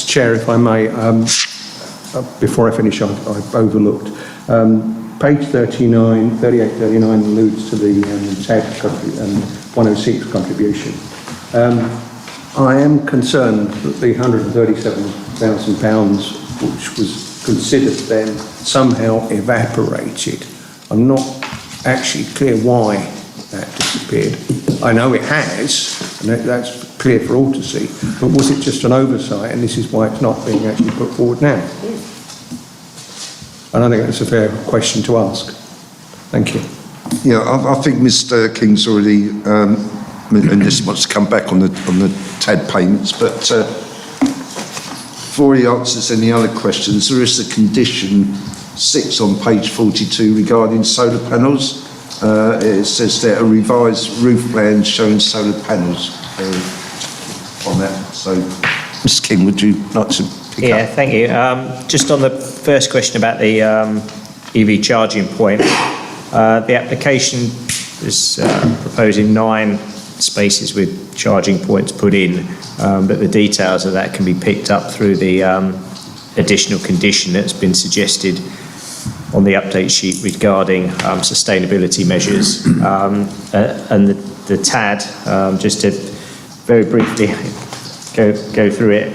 Speaker 12: Chair, if I may, before I finish, I've overlooked. Page 38, 39 alludes to the TAD and 106 contribution. I am concerned that the £137,000, which was considered then, somehow evaporated. I'm not actually clear why that disappeared. I know it has, and that's clear for all to see, but was it just an oversight, and this is why it's not being actually put forward now? And I think that's a fair question to ask. Thank you.
Speaker 1: Yeah, I think Mr. King's already, and this wants to come back on the TAD payments, but before he answers any other questions, there is a condition 6 on page 42 regarding solar panels. It says that a revised roof plan showing solar panels on that. So, Mr. King, would you like to pick up?
Speaker 8: Yeah, thank you. Just on the first question about the EV charging point, the application is proposing 9 spaces with charging points put in, but the details of that can be picked up through the additional condition that's been suggested on the update sheet regarding sustainability measures. And the TAD, just to very briefly go through it,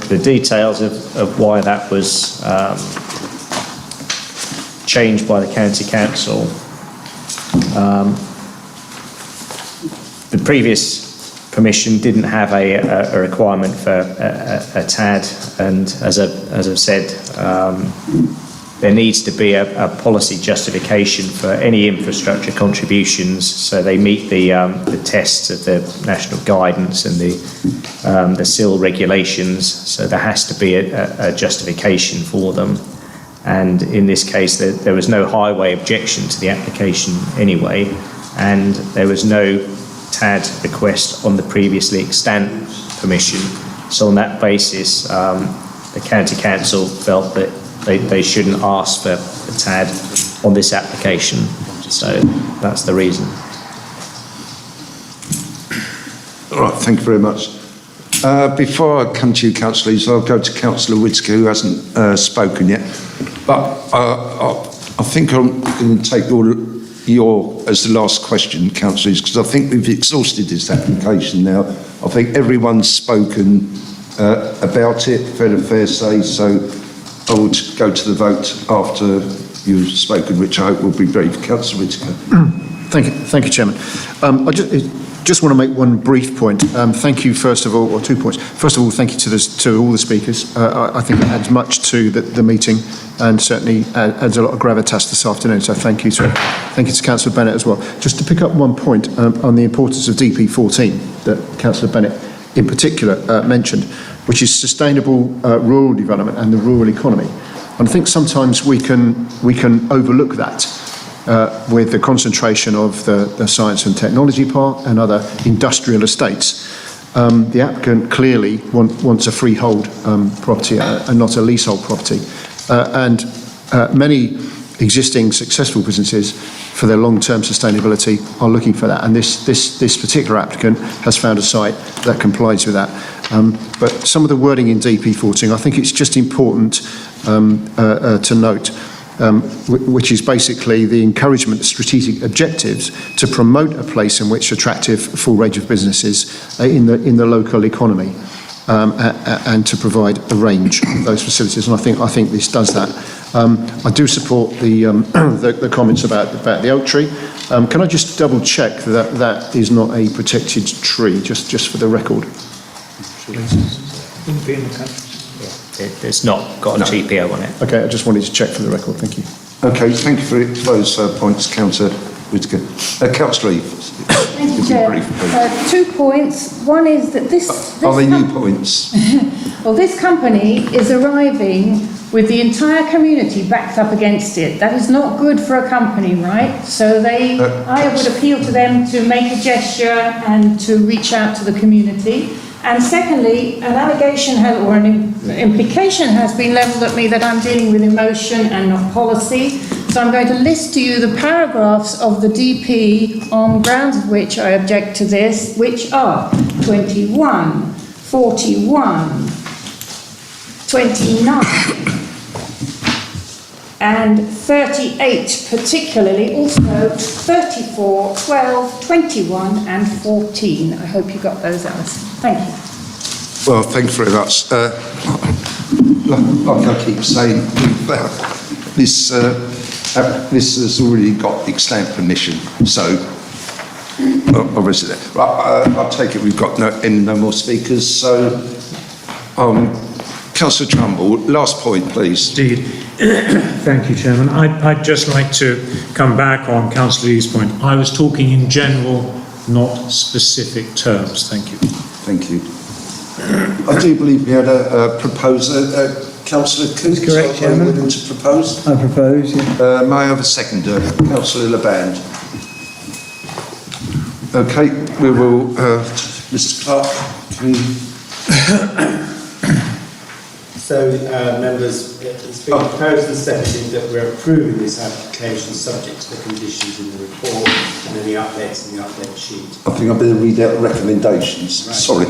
Speaker 8: the details of why that was changed by the County Council. The previous permission didn't have a requirement for a TAD, and as I've said, there needs to be a policy justification for any infrastructure contributions, so they meet the tests of the national guidance and the SIL regulations. So there has to be a justification for them. And in this case, there was no highway objection to the application anyway, and there was no TAD request on the previously extant permission. So on that basis, the County Council felt that they shouldn't ask for a TAD on this application. So that's the reason.
Speaker 1: All right, thank you very much. Before I come to you, councillors, I'll go to Councillor Whittaker, who hasn't spoken yet. But I think I'm going to take your as the last question, councillors, because I think we've exhausted this application now. I think everyone's spoken about it, fair say, so I will go to the vote after you've spoken, which I hope will be brief. Councillor Whittaker.
Speaker 13: Thank you, Chairman. I just want to make one brief point. Thank you, first of all, or 2 points. First of all, thank you to all the speakers. I think it adds much to the meeting, and certainly adds a lot of gravitas this afternoon. So thank you to Councillor Bennett as well. Just to pick up one point on the importance of DP14 that Councillor Bennett in particular mentioned, which is sustainable rural development and the rural economy. And I think sometimes we can overlook that. With the concentration of the science and technology part and other industrial estates. The applicant clearly wants a freehold property and not a leasehold property. And many existing successful businesses for their long-term sustainability are looking for that. And this particular applicant has found a site that complies with that. But some of the wording in DP14, I think it's just important to note. Which is basically the encouragement of strategic objectives to promote a place in which attractive full range of businesses in the local economy. and to provide a range of those facilities. And I think this does that. I do support the comments about the oak tree. Can I just double check that that is not a protected tree, just for the record?
Speaker 10: Wouldn't be in the country.
Speaker 8: It's not got a GPO on it.
Speaker 13: Okay, I just wanted to check for the record. Thank you.
Speaker 1: Okay, thank you for those points, Councillor Whittaker. Councillor Eve.
Speaker 7: Thank you, Chair. 2 points. One is that this
Speaker 1: Are they new points?
Speaker 7: well, this company is arriving with the entire community backed up against it. That is not good for a company, right? So I would appeal to them to make a gesture and to reach out to the community. And secondly, an allegation or an implication has been levelled at me that I'm dealing with emotion and not policy. So I'm going to list to you the paragraphs of the DP on grounds of which I object to this, which are 21, 41, 29, and 38 particularly, also 34, 12, 21 and 14. I hope you got those, Alison. Thank you.
Speaker 1: Well, thank you very much. Like I keep saying, this has already got extant permission, so obviously, I'll take it we've got no more speakers. So, Councillor Trumbull, last point, please.
Speaker 9: Indeed. Thank you, Chairman. I'd just like to come back on Councillor Eve's point. I was talking in general, not specific terms. Thank you.
Speaker 1: Thank you. I do believe we had a proposer, Councillor Coote.
Speaker 10: That's correct, Chairman.
Speaker 1: Willing to propose?
Speaker 10: I propose, yeah.
Speaker 1: May I have a seconder? Councillor LeBand. Okay, we will, Mr Clark, can you...
Speaker 14: So, members, it's been proposed and seconded that we're approving this application subject to the conditions in the report and any updates in the update sheet.
Speaker 1: I think I better read out the recommendations.
Speaker 14: Right.
Speaker 1: Sorry.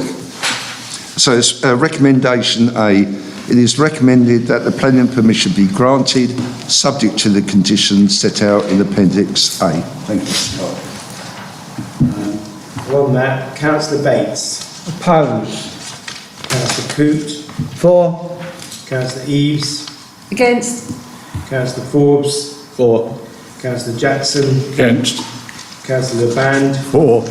Speaker 1: So it's recommendation A. It is recommended that the planning permission be granted, subject to the conditions set out in Appendix A. Thank you, Mr Clark.
Speaker 14: On that, Councillor Bates.
Speaker 10: Oppose.
Speaker 14: Councillor Coote.
Speaker 10: For.
Speaker 14: Councillor Eves.
Speaker 7: Against.
Speaker 14: Councillor Forbes.
Speaker 8: For.
Speaker 14: Councillor Jackson.
Speaker 6: Against.
Speaker 14: Councillor Band.
Speaker 8: For.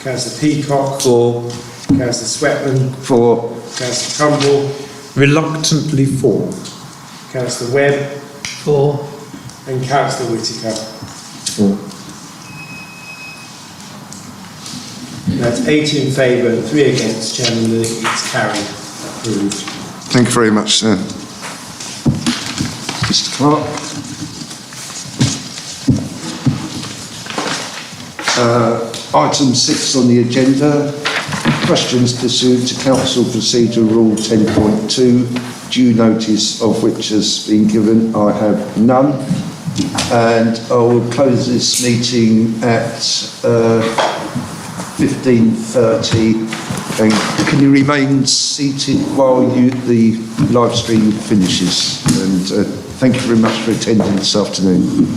Speaker 14: Councillor Peacock.
Speaker 8: For.
Speaker 14: Councillor Swetman.
Speaker 1: For.
Speaker 14: Councillor Trumbull.
Speaker 9: Reluctantly for.
Speaker 14: Councillor Webb.
Speaker 10: For.
Speaker 14: And Councillor Whittaker.
Speaker 9: For.
Speaker 14: That's 8 in favour and 3 against, Chairman. It's carried. Approved.
Speaker 1: Thank you very much, sir. Mr Clark. Item 6 on the agenda. Questions pursuant to Council Procedure Rule 10.2, due notice of which has been given. I have none. And I will close this meeting at 15:30. And can you remain seated while the live stream finishes? And thank you very much for attending this afternoon.